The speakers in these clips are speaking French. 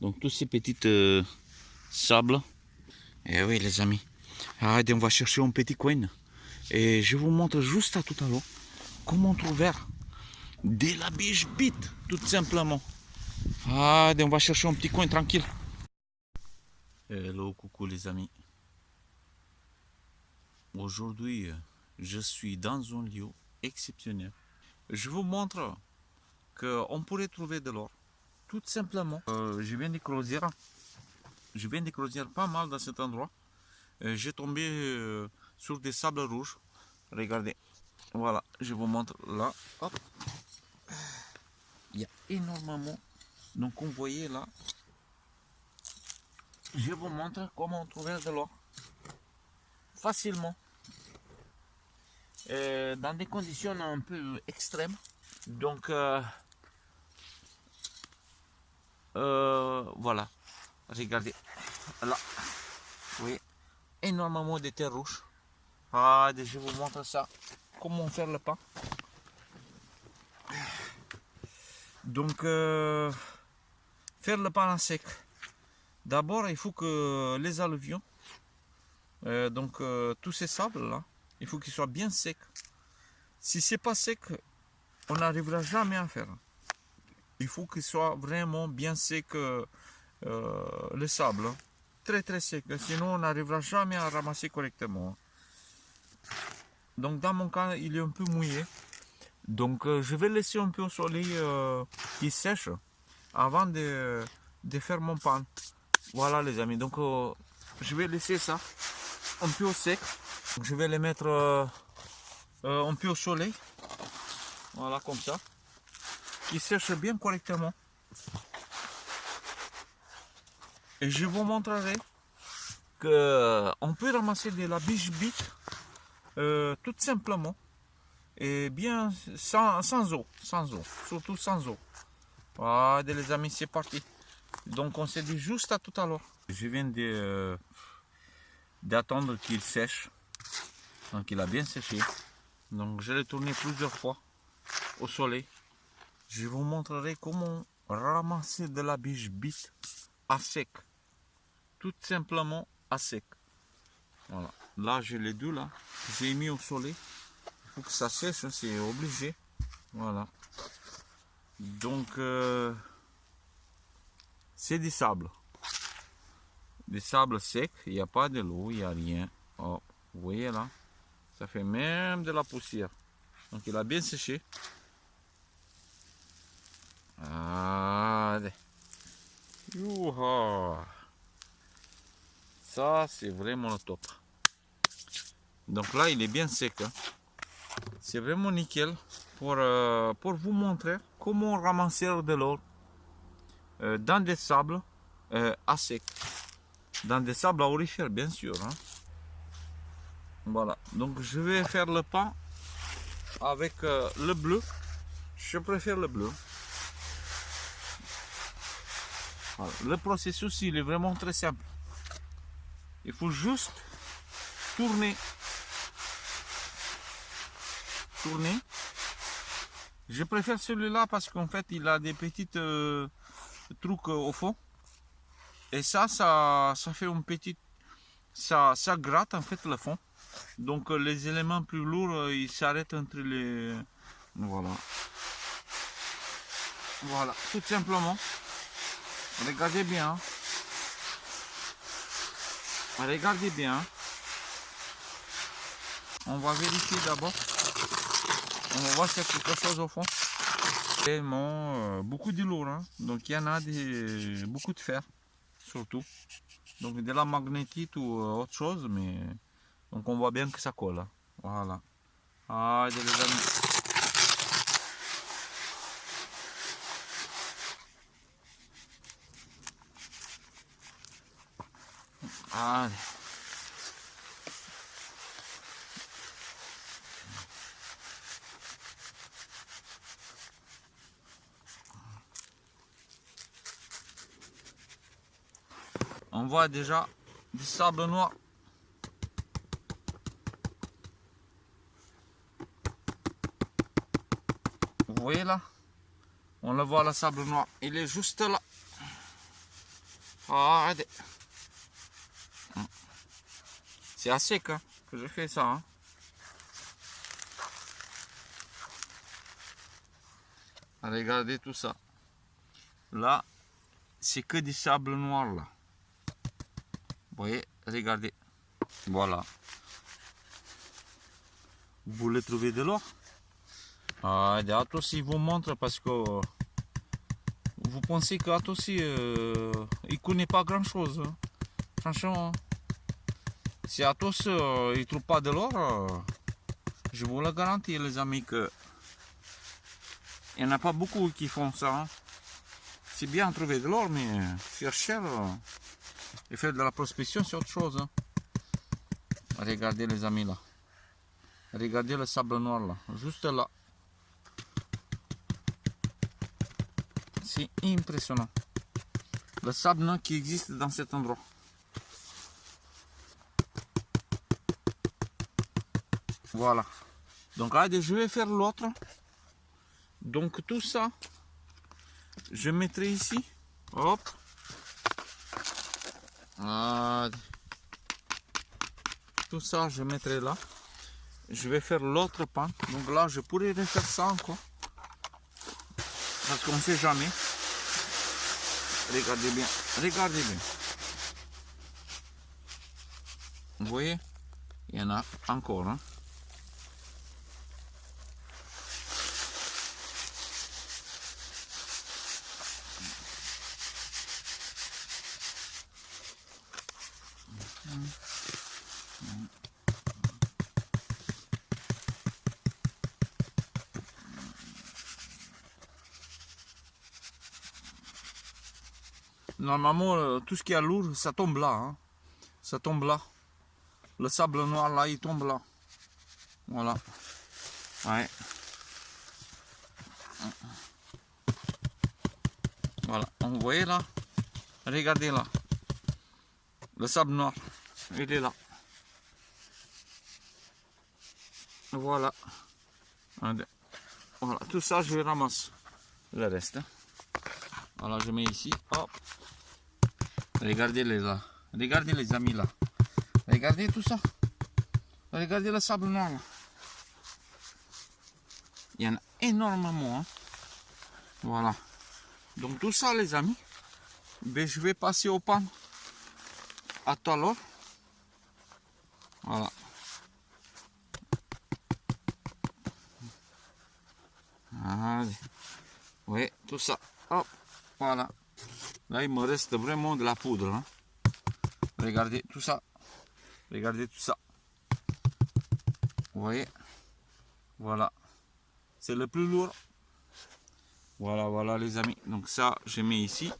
Donc tous ces petites sables. Et oui les amis. Allez, on va chercher un petit coin. Et je vous montre juste à tout à l'heure comment trouver de la biche bite, tout simplement. Allez, on va chercher un petit coin tranquille. Hello, coucou les amis. Aujourd'hui, je suis dans un lieu exceptionnel. Je vous montre qu'on pourrait trouver de l'or. Tout simplement. Je viens de creuser. Je viens de creuser pas mal dans cet endroit. J'ai tombé sur des sables rouges. Regardez. Voilà, je vous montre là. Hop. Il y a énormément. Donc, vous voyez là. Je vous montre comment trouver de l'or. Facilement. Dans des conditions un peu extrêmes. Donc, voilà. Regardez. Là. Vous voyez. Énormément de terre rouge. Ah, je vous montre ça. Comment faire le pain. Donc, faire le pain à sec. D'abord, il faut que les alluvions, tous ces sables là, il faut qu'ils soient bien secs. Si c'est pas sec, on n'arrivera jamais à faire. Il faut qu'il soit vraiment bien sec le sable, hein. Très très sec, sinon on n'arrivera jamais à ramasser correctement. Donc dans mon cas, il est un peu mouillé. Donc je vais laisser un peu au soleil qu'il sèche avant de faire mon pain. Voilà les amis, donc je vais laisser ça un peu au sec. Donc, je vais les mettre un peu au soleil. Voilà comme ça. Qui sèche bien correctement. Et je vous montrerai qu'on peut ramasser de la biche bite tout simplement. Et bien sans eau. Surtout sans eau. Voilà les amis, c'est parti. Donc on se dit juste à tout à l'heure. Je viens d'attendre qu'il sèche. Donc il a bien séché. Donc je l'ai tourné plusieurs fois au soleil. Je vous montrerai comment ramasser de la biche bite à sec. Tout simplement à sec. Voilà. Là j'ai les deux là. J'ai mis au soleil. Il faut que ça sèche, c'est obligé. Voilà. Donc c'est des sables. Des sables secs. Il n'y a pas de l'eau, il n'y a rien. Oh, vous voyez là. Ça fait même de la poussière. Donc il a bien séché. Allez. Youha. Ça c'est vraiment le top. Donc là il est bien sec. Hein. C'est vraiment nickel pour vous montrer comment ramasser de l'or dans des sables à sec. Dans des sables aurifères bien sûr. Hein. Voilà. Donc je vais faire le pain avec le bleu. Je préfère le bleu. Voilà. Le processus il est vraiment très simple. Il faut juste tourner. Je préfère celui-là parce qu'en fait il a des petites trucs au fond. Et ça fait une petite... Ça gratte en fait le fond. Donc les éléments plus lourds ils s'arrêtent entre les... Voilà. Voilà, tout simplement. Regardez bien. Regardez bien. On va vérifier d'abord. On va voir s'il y a quelque chose au fond. Vraiment beaucoup de lourd. Hein. Donc il y en a beaucoup de fer. Surtout. Donc de la magnétite ou autre chose. Mais donc on voit bien que ça colle. Hein. Voilà. Allez les amis. Allez. On voit déjà du sable noir. Vous voyez là? On le voit le sable noir. Il est juste là. Regardez. C'est à sec hein, que je fais ça. Hein. Regardez tout ça. Là, c'est que du sable noir là. Vous voyez, regardez. Voilà. Vous voulez trouver de l'or? Atos il vous montre parce que vous pensez qu'Atos il connaît pas grand chose. Hein. Franchement, si Atos il trouve pas de l'or, je vous le garantis les amis que il n'y en a pas beaucoup qui font ça. Hein. C'est bien trouver de l'or, mais chercher et faire de la prospection c'est autre chose. Hein. Regardez les amis là. Regardez le sable noir là, juste là. C'est impressionnant. Le sable noir qui existe dans cet endroit. Voilà. Donc allez, je vais faire l'autre. Donc tout ça, je mettrai ici. Hop. Tout ça, je mettrai là. Je vais faire l'autre pan. Donc là, je pourrais refaire ça encore. Parce qu'on ne sait jamais. Regardez bien. Regardez bien. Vous voyez? Il y en a encore. Hein? Normalement, tout ce qui est lourd, ça tombe là. Hein. Ça tombe là. Le sable noir là, il tombe là. Voilà. Ouais. Voilà. Vous voyez là? Regardez là. Le sable noir. Il est là. Voilà. Voilà. Tout ça, je vais ramasser. Le reste. Hein. Voilà, je mets ici. Hop. Regardez les là. Regardez les amis là. Regardez tout ça. Regardez le sable noir là. Il y en a énormément. Hein. Voilà. Donc tout ça les amis. Ben, je vais passer au pan. À tout à l'heure. Voilà. Allez. Oui, tout ça. Hop. Voilà. Là, il me reste vraiment de la poudre. Hein. Regardez tout ça. Regardez tout ça. Vous voyez? Voilà. C'est le plus lourd. Voilà, voilà les amis. Donc ça, je mets ici.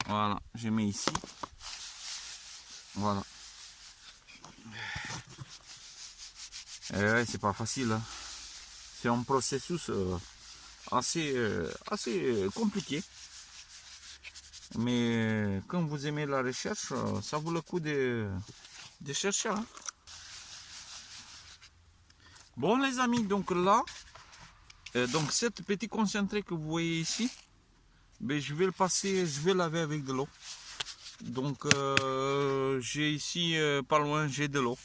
Voilà, je mets ici. Voilà. Et ouais, c'est pas facile. Hein. C'est un processus assez compliqué. Mais quand vous aimez la recherche, ça vaut le coup de chercher. Hein. Bon les amis, donc là, donc cette petit concentré que vous voyez ici, ben, je vais le passer, je vais laver avec de l'eau. Donc j'ai ici, pas loin, j'ai de l'eau.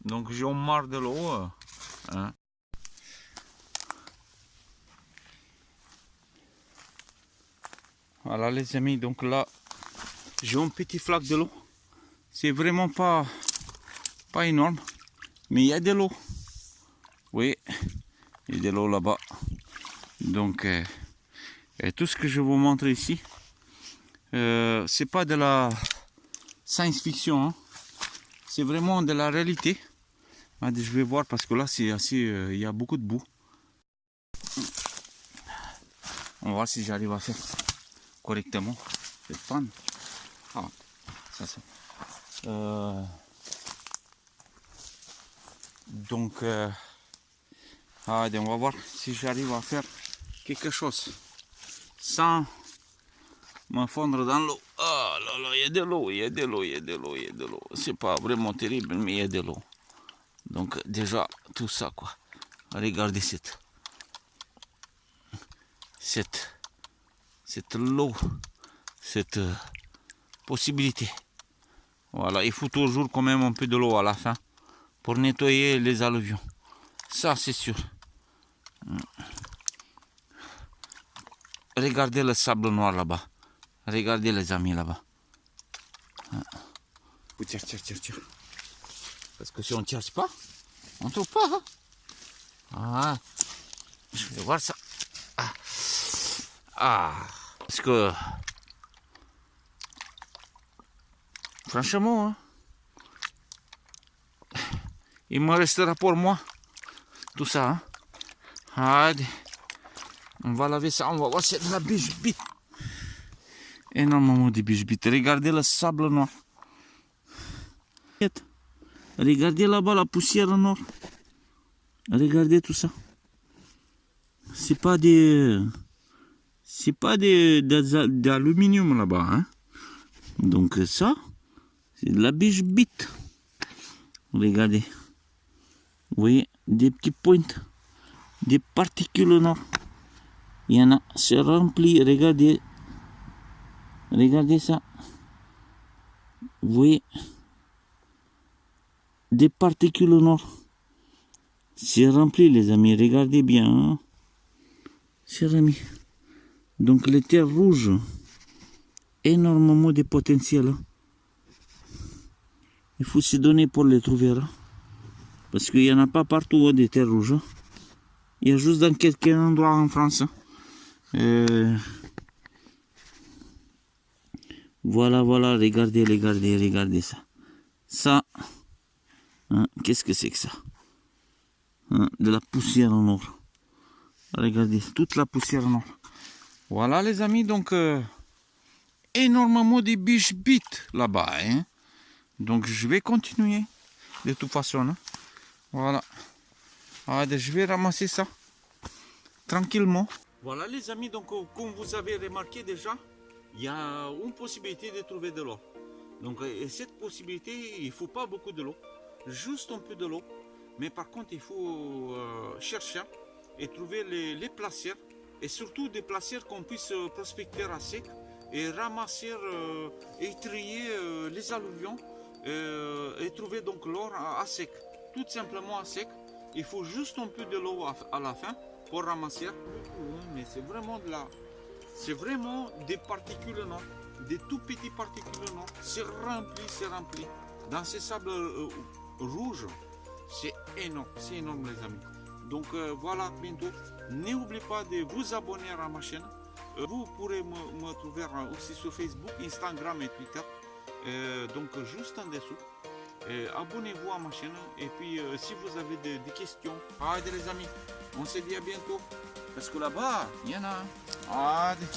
Donc j'ai marre de l'eau. Hein. Voilà les amis, donc là, j'ai un petit flaque de l'eau. C'est vraiment pas énorme, mais il y a de l'eau. Oui, il y a de l'eau là-bas. Donc, tout ce que je vous montre ici, c'est pas de la science-fiction, hein. C'est vraiment de la réalité. Allez, je vais voir parce que là, c'est assez, il y a beaucoup de boue. On va voir si j'arrive à faire correctement cette panne. Ah, ça c'est. Donc, allez, on va voir si j'arrive à faire quelque chose sans me fondre dans l'eau. Oh là là, il y a de l'eau, il y a de l'eau, il y a de l'eau, il y a de l'eau. C'est pas vraiment terrible, mais il y a de l'eau. Donc déjà, tout ça quoi. Regardez cette l'eau cette possibilité. Voilà, il faut toujours quand même un peu de l'eau à la fin pour nettoyer les alluvions. Ça, c'est sûr. Regardez le sable noir là-bas. Regardez les amis là-bas. Tire. Parce que si on ne tire pas, on ne trouve pas. Hein? Ah, je vais voir ça. Parce que franchement, hein, il me restera pour moi tout ça. Hein? Allez, on va laver ça, on va voir si c'est de la biche-bite. Énormément de biche-bite. Regardez le sable noir. Regardez là-bas la poussière noire. Regardez tout ça. C'est pas d'aluminium là-bas. Hein? Donc ça, c'est de la biche-bite. Regardez. Vous voyez, des petites pointes. Des particules noires. Il y en a, c'est rempli. Regardez. Regardez ça. Vous voyez. Des particules noires. C'est rempli, les amis. Regardez bien. Hein? C'est rempli. Donc les terres rouges, énormément de potentiel. Hein? Il faut se donner pour les trouver. Hein? Parce qu'il n'y en a pas partout hein, des terres rouges. Hein? Il y a juste dans quelques endroits en France. Hein? Voilà, regardez ça. Ça, hein, qu'est-ce que c'est que ça? Hein, de la poussière en or. Regardez, toute la poussière en or. Voilà les amis, donc énormément de biche-bites là-bas. Hein. Donc je vais continuer de toute façon. Hein. Voilà. Allez, je vais ramasser ça tranquillement. Voilà les amis, donc comme vous avez remarqué déjà, il y a une possibilité de trouver de l'eau. Donc et cette possibilité, il ne faut pas beaucoup de l'eau, juste un peu de l'eau. Mais par contre, il faut chercher et trouver les placières. Et surtout des placières qu'on puisse prospecter à sec et ramasser et trier les alluvions et trouver donc l'or à sec. Tout simplement à sec. Il faut juste un peu de l'eau à la fin pour ramasser. Mais c'est vraiment des particules noires, des tout petits particules noires. C'est rempli. Dans ces sables rouges, c'est énorme les amis. Donc voilà, bientôt. N'oubliez pas de vous abonner à ma chaîne. Vous pourrez me trouver aussi sur Facebook, Instagram et Twitter. Donc juste en dessous. Abonnez-vous à ma chaîne. Et puis si vous avez des questions, allez les amis, on se dit à bientôt. Parce que là-bas, il y en a. Allez.